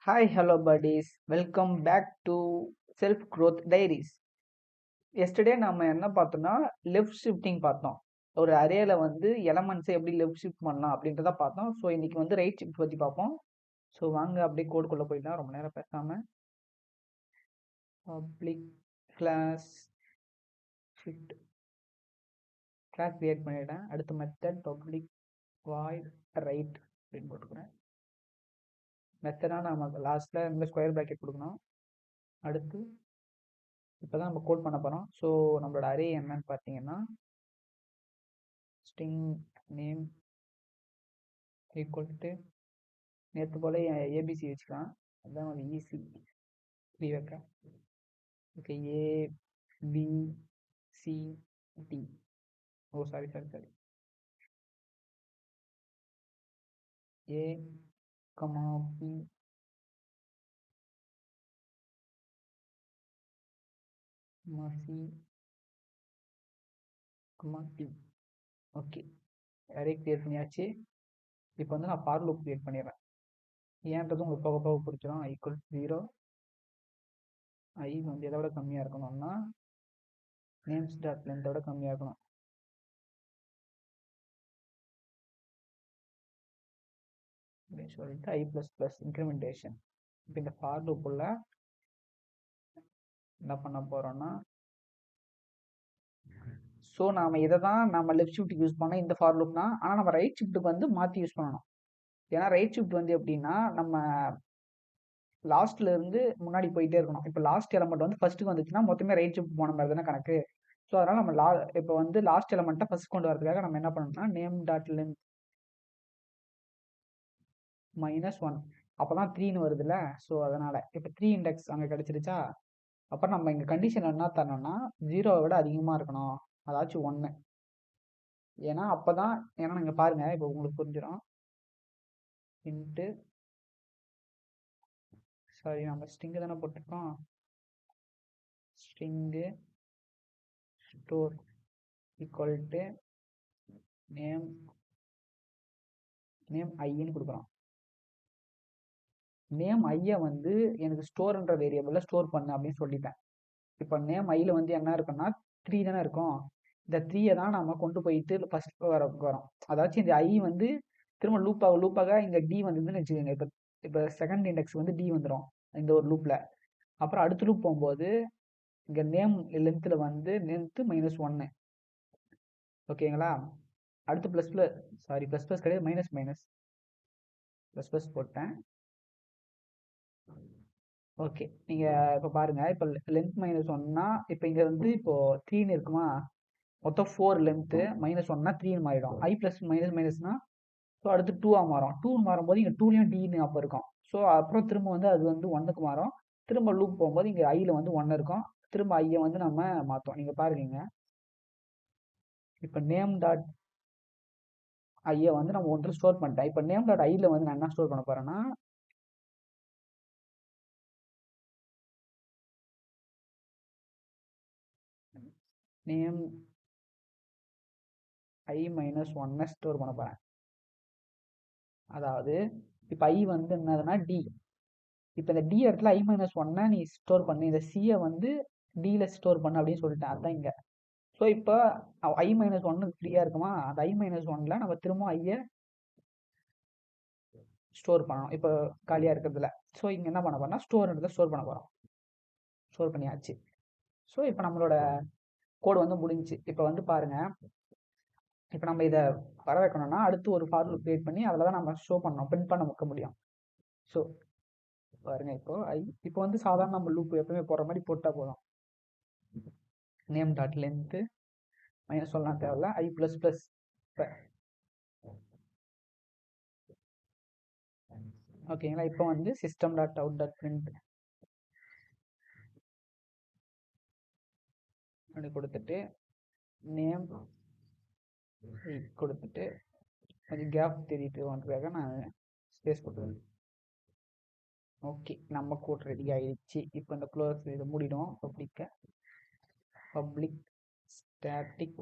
Hi, hello buddies. Welcome back to Self Growth Diaries. Yesterday நாம என்ன பார்த்தோம்னா left shifting பார்த்தோம். ஒரு அரேல வந்து எலமெண்ட்ஸை எப்படி லெஃப்ட் ஷிஃப்ட் பண்ணலாம் அப்படின்றத பார்த்தோம். ஸோ இன்னைக்கு வந்து ரைட் ஷிஃப்ட் பற்றி பார்ப்போம். ஸோ வாங்க அப்படியே கோடுக்குள்ளே போயிடலாம் ரொம்ப நேரம் பேசாம. Public class shift class create பண்ணிட்டேன். அடுத்த மெத்தட் பப்ளிக் வாய்ட் ரைட் அப்படின்னு போட்டுக்கிறேன். மெத்தடாக நம்ம லாஸ்ட்டில் இந்த ஸ்கொயர் ப்ராக்கெட் கொடுக்கணும். அடுத்து இப்போ தான் நம்ம கோட் பண்ண போகிறோம். ஸோ நம்மளோட அரே என்னன்னு பார்த்தீங்கன்னா ஸ்ட்ரிங் நேம் ஈக்குவல் டு நேற்று போல் ஏபிசி வச்சுக்கலாம். அதுதான் வந்து ஈஸி இப்படி வைக்க. Okay A B C D. Oh sorry A comma B comma C comma D. Okay array create பண்ணியாச்சு. இப்போ வந்து நான் ஃபார் லூப் கிரியேட் பண்ணிடுறேன். ஏன்றது உங்களுக்கு போக போக பிடிச்சிடும். ஈக்குவல் 0 ஐ வந்து எதை விட கம்மியாக இருக்கணும்னா நேம்ஸ் டாட் லென்த்தோட கம்மியாக இருக்கணும். அப்படின்னு சொல்லிட்டு ஐ ப்ளஸ் ப்ளஸ் இன்க்ரிமெண்டேஷன். இப்போ இந்த ஃபார் லூப்புள்ள என்ன பண்ண போகிறோன்னா ஸோ நாம் இதை தான் நம்ம லெஃப்ட் ஷிஃப்ட்டுக்கு யூஸ் பண்ணோம் இந்த ஃபார் லூப்னா. ஆனால் நம்ம ரைட் ஷிஃப்ட்டுக்கு வந்து மாற்றி யூஸ் பண்ணணும். ஏன்னா ரைட் ஷிஃப்ட் வந்து எப்படின்னா நம்ம லாஸ்ட்ல இருந்து முன்னாடி போயிட்டே இருக்கணும். இப்போ லாஸ்ட் எலமெண்ட் வந்து ஃபர்ஸ்ட்டுக்கு வந்துச்சுன்னா மொத்தமே ரைட் ஷிஃப்ட் போன மாதிரி தானே கணக்கு. ஸோ அதனால் நம்ம இப்போ வந்து லாஸ்ட் எலமெண்ட்டை ஃபர்ஸ்ட் கொண்டு வரதுக்காக நம்ம என்ன பண்ணணும்னா நேம் டாட் லென்த் -1 அப்போ தான் 3ன்னு வருதுல்ல. ஸோ அதனால் இப்போ 3 இண்டெக்ஸ் அங்கே கிடச்சிருச்சா. அப்புறம் நம்ம இங்கே கண்டிஷன் என்ன தரணும்னா 0வை விட அதிகமாக இருக்கணும், அதாச்சும் 1. ஏன்னா அப்போ தான் ஏன்னா நீங்கள் பாருங்கள் இப்போ உங்களுக்கு புரிஞ்சிடும். இன்ட்டு சாரி நம்ம ஸ்ட்ரிங்கு தானே போட்டிருக்கோம். String store equal to name ஐன்னு கொடுக்குறோம். நேம் ஐயை வந்து எனக்கு ஸ்டோர்ன்ற வேரியபிளில் ஸ்டோர் பண்ணு அப்படின்னு சொல்லிட்டேன். இப்போ நேம் ஐயில் வந்து என்ன இருக்குன்னா 3 தானே இருக்கும். இந்த 3யை தான் நம்ம கொண்டு போயிட்டு ஃபர்ஸ்ட் வரோம். அதாச்சும் இந்த ஐ வந்து திரும்ப லூப்பாக இங்கே டி வந்ததுன்னு வச்சுக்கோங்க. இப்போ செகண்ட் இண்டெக்ஸ் வந்து டி வந்துடும் இந்த ஒரு லூப்பில். அப்புறம் அடுத்த லூப் போகும்போது இங்கே நேம் லென்த்தில் வந்து லென்த்து -1. ஓகேங்களா. அடுத்து ப்ளஸ் கிடையாது ப்ளஸ் ப்ளஸ் போட்டேன். ஓகே நீங்கள் இப்போ பாருங்கள். இப்போ லென்த் -1னா இப்போ இங்கே வந்து இப்போது 3ன்னு இருக்குமா. மொத்தம் 4 லென்த்து -1னா 3ன்னு மாறிடும். ஐ ப்ளஸ் மைனஸ்னா ஸோ அடுத்து 2ஆக மாறும். 2ன்னு மாறும்போது இங்கே 2லையும் டின்னு அப்போ இருக்கும். ஸோ அப்புறம் திரும்ப வந்து அது வந்து 1க்கு மாறும். திரும்ப லூப் போகும்போது இங்கே ஐயில் வந்து 1 இருக்கும். திரும்ப ஐயை வந்து நம்ம மாற்றோம். நீங்கள் பாருங்க இப்போ நேம் டாட் ஐயை வந்து நம்ம ஒன்று ஸ்டோர் பண்ணிட்டேன். இப்போ நேம் டாட் ஐயில் வந்து நான் என்ன ஸ்டோர் பண்ண போகிறேன்னா நேம் ஐ -1 ஸ்டோர் பண்ண போகிறேன். அதாவது இப்போ ஐ வந்து என்னதுன்னா டி. இப்போ இந்த டி இடத்துல ஐ -1 நீ ஸ்டோர் பண்ணு, இந்த சியை வந்து டியில் ஸ்டோர் பண்ணு அப்படின்னு சொல்லிட்டேன். அதுதான் இங்கே. ஸோ இப்போ ஐ -1 ஃப்ரீயாக இருக்குமா. அந்த ஐ -1ல் நம்ம திரும்ப ஐயை ஸ்டோர் பண்ணணும். இப்போ காலியாக இருக்கிறதுல. ஸோ இங்கே என்ன பண்ண போறோம்னா ஸ்டோர் பண்ண போகிறோம். ஸ்டோர் பண்ணியாச்சு. ஸோ இப்போ நம்மளோட கோடு வந்து முடிஞ்சிச்சு. இப்போ வந்து பாருங்கள். இப்போ நம்ம இதை வர வைக்கணும்னா அடுத்து ஒரு ஃபார் லூப் கிரியேட் பண்ணி அதில் தான் நம்ம ஷோ பண்ணணும், பிரிண்ட் பண்ண வைக்க முடியும். ஸோ பாருங்க இப்போ வந்து சாதாரண நம்ம லூப் எப்பவுமே போடுற மாதிரி போட்டால் போதும். நேம் டாட் லென்த்து சொல்லலாம் தேவையில்ல. ஐ ப்ளஸ் ப்ளஸ் ஓகேங்களா. இப்போ வந்து system dot out dot print அப்படி கொடுத்துட்டு நேம் கொடுத்துட்டு கொஞ்சம் கேப் தெரியுதுக்காக நான் ஸ்பேஸ் கொடுத்துருவேன். ஓகே நம்ம கோட் ரெடி ஆயிடுச்சு. இப்போ இந்த க்ளோஸ் இதை மூடிடும். Public static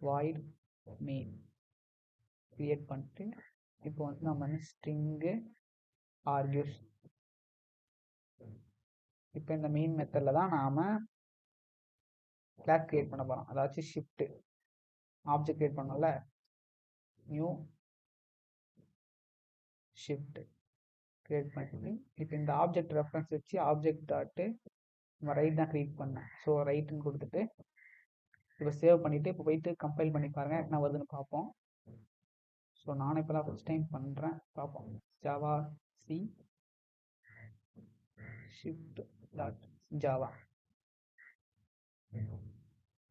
void main create பண்ணிட்டு இப்போ வந்து நம்ம ஸ்ட்ரிங்கு ஆர்கியூஸ். இப்போ இந்த மெயின் மெத்தடில் தான் நாம் கிளாஸ் கிரியேட் பண்ண போகிறோம். அதாச்சும் ஷிஃப்ட் ஆப்ஜெக்ட் கிரியேட் பண்ணோம்ல, நியூ ஷிஃப்ட் கிரியேட் பண்ணிட்டு இப்போ இந்த ஆப்ஜெக்ட் ரெஃபரன்ஸ் வச்சு ஆப்ஜெக்ட் டாட்டு நம்ம ரைட் தான் கிரியேட் பண்ணேன். ஸோ ரைட்டுன்னு கொடுத்துட்டு இப்போ சேவ் பண்ணிவிட்டு இப்போ போயிட்டு கம்பைல் பண்ணி பாருங்கள் என்ன வருதுன்னு பார்ப்போம். ஸோ நானும் இப்போ தான் ஃபஸ்ட் டைம் பண்ணுறேன், பார்ப்போம். Java C shift dot Java.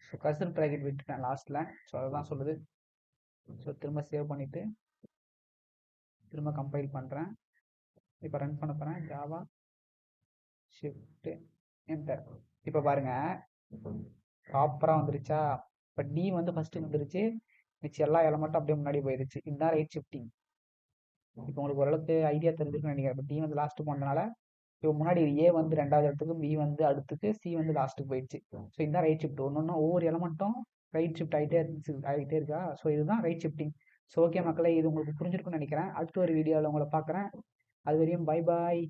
So cursor bracket விட்டுட்டேன் லாஸ்ட்டில். ஸோ அதுதான் சொல்லுது. ஸோ திரும்ப சேவ் பண்ணிவிட்டு திரும்ப கம்பைல் பண்ணுறேன். இப்போ ரன் பண்ண போகிறேன். Java shift enter. இப்போ பாருங்கள் ப்ராப்பராக வந்துருச்சா. இப்போ டி வந்து ஃபஸ்ட்டு வந்துருச்சு, மிச்சம் எல்லா எலமெண்ட்டும் அப்படியே முன்னாடி போயிடுச்சு. இதுதான் ரைட் ஷிஃப்டிங். இப்போ உங்களுக்கு ஓரளவுக்கு ஐடியா தெரிஞ்சுக்கணும்னு நினைக்கிறேன். இப்போ டி வந்து லாஸ்ட்டு போனதுனால இப்போ முன்னாடி ஏ வந்து ரெண்டாவது இடத்துக்கு, பி வந்து அடுத்துக்கு, சி வந்து லாஸ்ட்டுக்கு போயிடுச்சு. ஸோ இதுதான் ரைட் ஷிஃப்ட். ஒன்று ஒவ்வொரு எலமெண்ட்டும் ரைட் ஷிஃப்ட் ஆகிட்டே இருக்கா. ஸோ இதுதான் ரைட் ஷிஃப்டிங். ஸோ ஓகே மக்களே, இது உங்களுக்கு புரிஞ்சிருக்குன்னு நினைக்கிறேன். அடுத்த ஒரு வீடியோவில் உங்களை பார்க்குறேன். அது வரையும் பை பாய்.